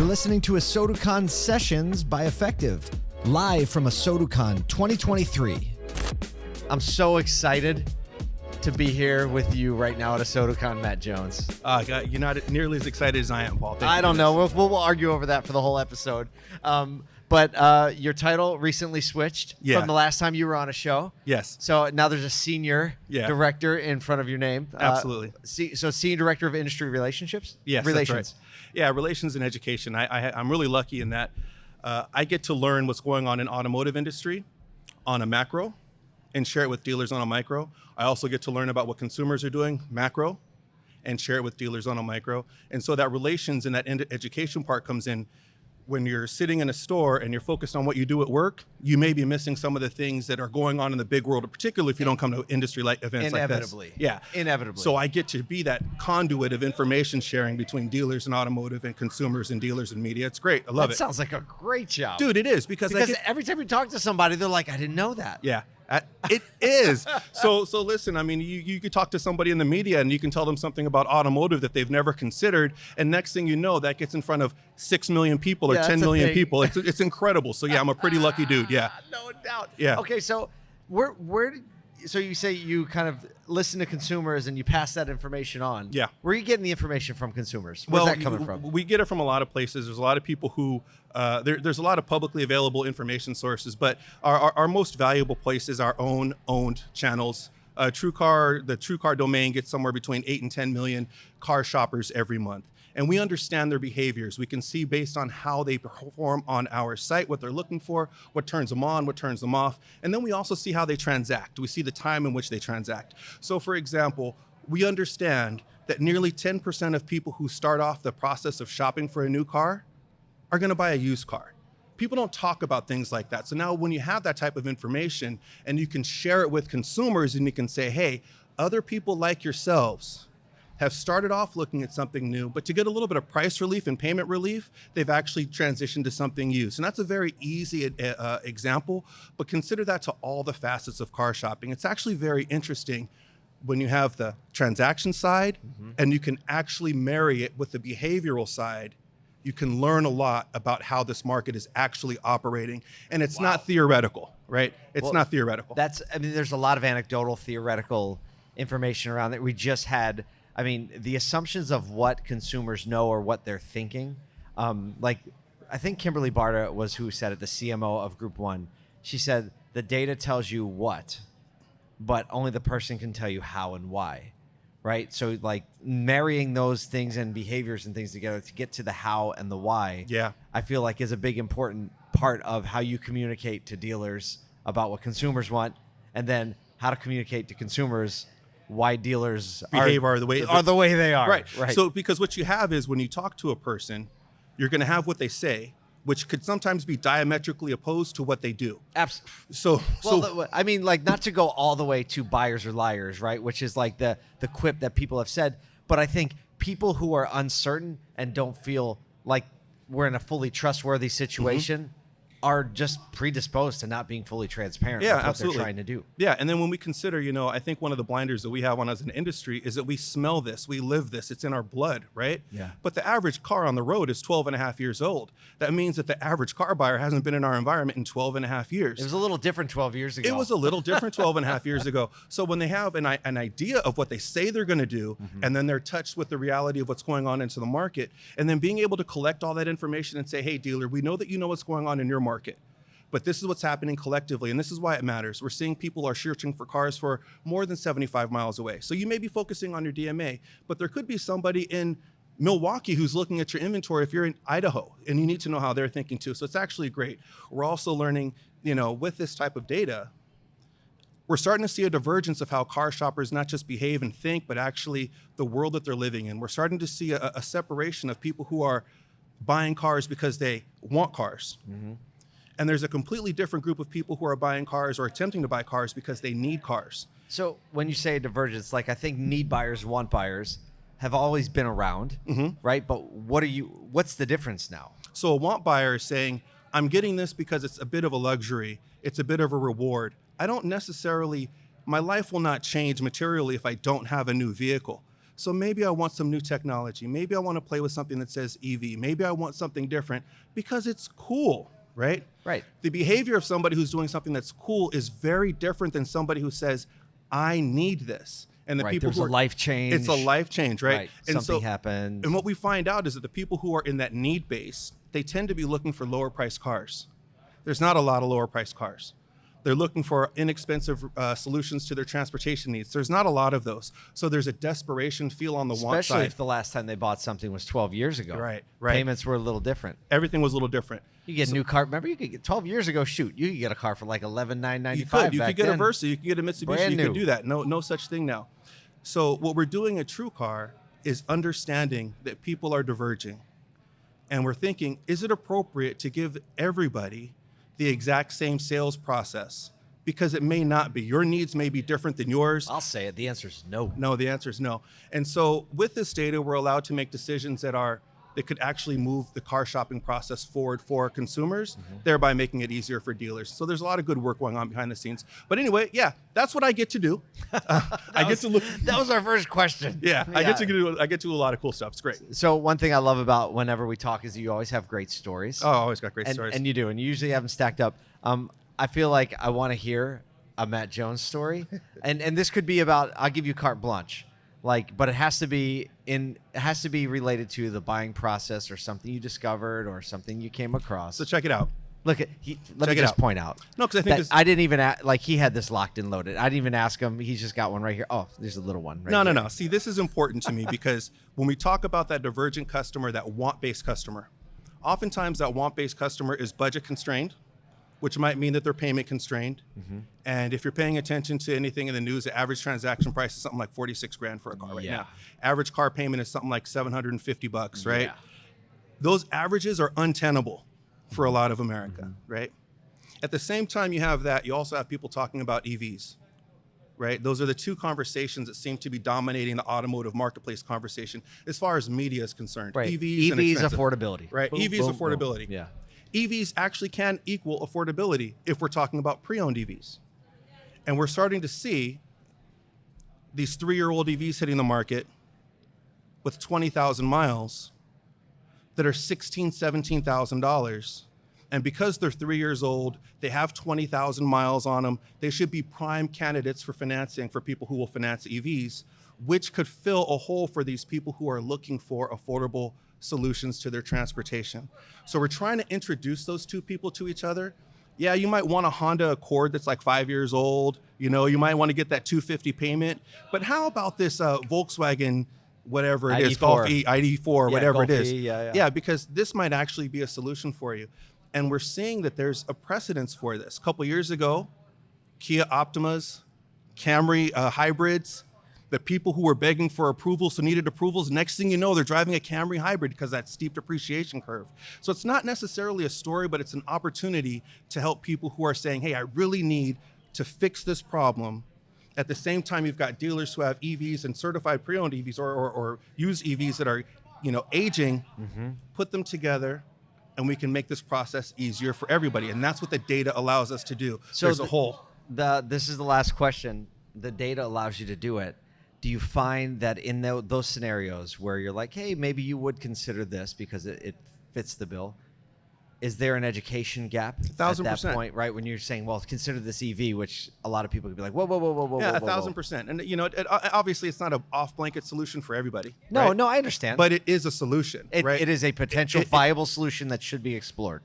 listening to ASOTU CON Sessions by Effectv, live from ASOTU CON 2023. I'm so excited to be here with you right now at ASOTU CON, Matt Jones. You're not nearly as excited as I am, Paul. I don't know. We'll argue over that for the whole episode. But your title recently switched from the last time you were on a show. Yes. So now there's a senior director in front of your name. Absolutely. So senior director of industry relationships? Yes, relations. That's right. Yeah, relations and education. I'm really lucky in that I get to learn what's going on in automotive industry on a macro and share it with dealers on a micro. I also get to learn about what consumers are doing macro and share it with dealers on a micro. And so that relations and that education part comes in. When you're sitting in a store and you're focused on what you do at work, you may be missing some of the things that are going on in the big world, particularly if you don't come to industry like events like this. Yeah. Inevitably. So I get to be that conduit of information sharing between dealers and automotive and consumers and dealers and media. It's great. I love it. That sounds like a great job. Dude, it is. Because every time you talk to somebody, they're like, I didn't know that. Yeah. It is. So listen, I mean, you could talk to somebody in the media and you can tell them something about automotive that they've never considered. And next thing you know, that gets in front of 6 million people or 10 million people. It's incredible. So yeah, I'm a pretty lucky dude. Yeah. No doubt. Yeah. Okay. So so you say you kind of listen to consumers and you pass that information on. Yeah. Where are you getting the information from consumers? Where's that coming from? We get it from a lot of places. There's a lot of people who, there's a lot of publicly available information sources, but our most valuable place is our own owned channels. TrueCar, the TrueCar domain gets somewhere between 8 and 10 million car shoppers every month. And we understand their behaviors. We can see based on how they perform on our site, what they're looking for, what turns them on, what turns them off. And then we also see how they transact. We see the time in which they transact. So for example, we understand that nearly 10% of people who start off the process of shopping for a new car are gonna buy a used car. People don't talk about things like that. So now when you have that type of information and you can share it with consumers and you can say, hey, other people like yourselves have started off looking at something new, but to get a little bit of price relief and payment relief, they've actually transitioned to something used. And that's a very easy example, but consider that to all the facets of car shopping. It's actually very interesting when you have the transaction side and you can actually marry it with the behavioral side. You can learn a lot about how this market is actually operating. And it's not theoretical, right? It's not theoretical. There's a lot of anecdotal, theoretical information around that. We just had, the assumptions of what consumers know or what they're thinking. I think Kimberly Barta was who said it, the CMO of Group 1. She said, the data tells you what, but only the person can tell you how and why, right? So marrying those things and behaviors and things together to get to the how and the why, I feel like is a big important part of how you communicate to dealers about what consumers want, and then how to communicate to consumers why dealers are the way they are. Right. So because what you have is when you talk to a person, you're going to have what they say, which could sometimes be diametrically opposed to what they do. Absolutely. Not to go all the way to buyers or liars, right? Which is like the quip that people have said. But I think people who are uncertain and don't feel like we're in a fully trustworthy situation are just predisposed to not being fully transparent with what they're trying to do. Yeah, and then when we consider, I think one of the blinders that we have on as an industry is that we smell this, we live this, it's in our blood, right? Yeah. But the average car on the road is 12 and a half years old. That means that the average car buyer hasn't been in our environment in 12 and a half years. It was a little different 12 years ago. It was a little different 12 and a half years ago. So when they have an idea of what they say they're going to do, and then they're touched with the reality of what's going on into the market, and then being able to collect all that information and say, hey, dealer, we know that you know what's going on in your market, but this is what's happening collectively, and this is why it matters. We're seeing people are searching for cars for more than 75 miles away. So you may be focusing on your DMA, but there could be somebody in Milwaukee who's looking at your inventory if you're in Idaho, and you need to know how they're thinking too. So it's actually great. We're also learning, with this type of data, we're starting to see a divergence of how car shoppers not just behave and think, but actually the world that they're living in. We're starting to see a separation of people who are buying cars because they want cars. And there's a completely different group of people who are buying cars or attempting to buy cars because they need cars. So when you say divergence, I think need buyers, want buyers have always been around, right? But what's the difference now? So a want buyer is saying, I'm getting this because it's a bit of a luxury. It's a bit of a reward. I don't necessarily, my life will not change materially if I don't have a new vehicle. So maybe I want some new technology. Maybe I want to play with something that says EV. Maybe I want something different because it's cool, right? Right. The behavior of somebody who's doing something that's cool is very different than somebody who says, I need this. And the Right. people There's who a are, life change. it's a life change, right? Right. And Something happened. And what we find out is that the people who are in that need base, they tend to be looking for lower priced cars. There's not a lot of lower priced cars. They're looking for inexpensive solutions to their transportation needs. There's not a lot of those. So there's a desperation feel on the want side. Especially if the last time they bought something was 12 years ago. Right. Payments were a little different. Everything was a little different. You get a new car. Remember, you could get 12 years ago. Shoot, you could get a car for like $11,995. You could get a Versa, you could get a Mitsubishi, Brand you new. could do that. No such thing now. So what we're doing at TrueCar is understanding that people are diverging. And we're thinking, is it appropriate to give everybody the exact same sales process? Because it may not be. Your needs may be different than yours. I'll say it. The answer is no. No, the answer is no. And so with this data, we're allowed to make decisions that could actually move the car shopping process forward for consumers, thereby making it easier for dealers. So there's a lot of good work going on behind the scenes. But anyway, yeah, that's what I get to do. I get to look. That was our first question. Yeah, I get to do a lot of cool stuff. It's great. So one thing I love about whenever we talk is you always have great stories. Oh, I always got great stories. And you do, and you usually have them stacked up. I feel like I want to hear a Matt Jones story, and this could be about. I'll give you carte blanche, but it has to be related to the buying process or something you discovered or something you came across. So check it out. Look at let me just point out. No, because I think I didn't even he had this locked and loaded. I didn't even ask him. He's just got one right here. Oh, there's a little one. Right No. See, this is important to me because when we talk about that divergent customer, that want-based customer, oftentimes that want-based customer is budget constrained, which might mean that they're payment constrained. And if you're paying attention to anything in the news, the average transaction price is something like 46 grand for a car right now. Average car payment is something like $750, right? Yeah. Those averages are untenable for a lot of America, right? At the same time you have that, you also have people talking about EVs, right? Those are the two conversations that seem to be dominating the automotive marketplace conversation as far as media is concerned. Right. EVs and EVs expensive. affordability. Right. Boom, EVs boom, affordability. boom. Yeah. EVs actually can equal affordability if we're talking about pre-owned EVs. And we're starting to see these 3-year-old EVs hitting the market with 20,000 miles that are $16,000, $17,000. And because they're 3 years old, they have 20,000 miles on them, they should be prime candidates for financing for people who will finance EVs, which could fill a hole for these people who are looking for affordable solutions to their transportation. So we're trying to introduce those two people to each other. Yeah, you might want a Honda Accord that's like 5 years old. You might want to get that $250 payment. But how about this Volkswagen, whatever it is, Golf E, ID4, whatever it is. Yeah, because this might actually be a solution for you. And we're seeing that there's a precedence for this. A couple years ago, Kia Optimas, Camry hybrids, the people who were begging for approvals, so needed approvals, next thing you know, they're driving a Camry hybrid because of that steep depreciation curve. So it's not necessarily a story, but it's an opportunity to help people who are saying, hey, I really need to fix this problem. At the same time, you've got dealers who have EVs and certified pre-owned EVs or used EVs that are, aging, put them together, and we can make this process easier for everybody. And that's what the data allows us to do. So there's a hole. This is the last question. The data allows you to do it. Do you find that in those scenarios where you're like, hey, maybe you would consider this because it fits the bill, is there an education gap 1,000%. at that point, right? When you're saying, well, consider this EV, which a lot of people could be like, whoa. Yeah, 1,000%. And, obviously it's not an off-blanket solution for everybody. No, right? no, I understand. But it is a solution, right? It is a potential viable solution that should be explored.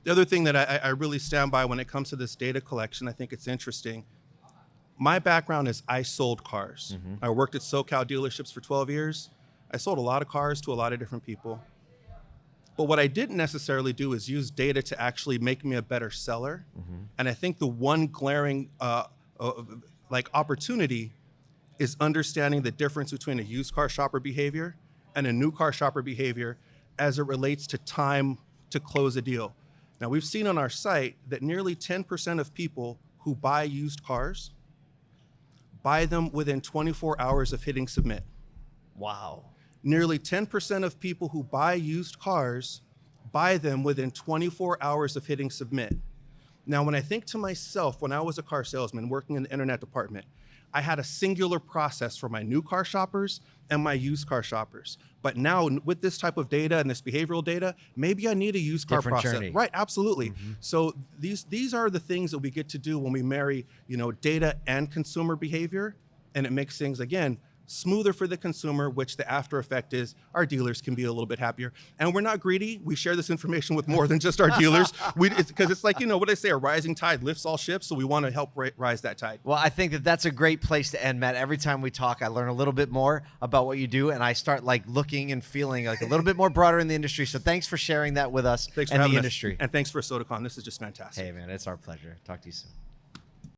The other thing that I really stand by when it comes to this data collection, I think it's interesting. My background is I sold cars. I worked at SoCal dealerships for 12 years. I sold a lot of cars to a lot of different people. But what I didn't necessarily do is use data to actually make me a better seller. And I think the one glaring opportunity is understanding the difference between a used car shopper behavior and a new car shopper behavior as it relates to time to close a deal. Now, we've seen on our site that nearly 10% of people who buy used cars buy them within 24 hours of hitting submit. Wow. Nearly 10% of people who buy used cars buy them within 24 hours of hitting submit. Now, when I think to myself, when I was a car salesman working in the internet department, I had a singular process for my new car shoppers and my used car shoppers. But now with this type of data and this behavioral data, maybe I need a used car Different process. journey. Right, absolutely. So these are the things that we get to do when we marry, data and consumer behavior, and it makes things, again, smoother for the consumer, which the after effect is our dealers can be a little bit happier. And we're not greedy. We share this information with more than just our dealers. Because it's like, what they say, a rising tide lifts all ships. So we want to help rise that tide. Well, I think that that's a great place to end, Matt. Every time we talk, I learn a little bit more about what you do, and I start like looking and feeling like a little bit more broader in the industry. So thanks for sharing that with us Thanks for and having the us. industry. And thanks for ASOTU CON. This is just fantastic. Hey, man, it's our pleasure. Talk to you soon.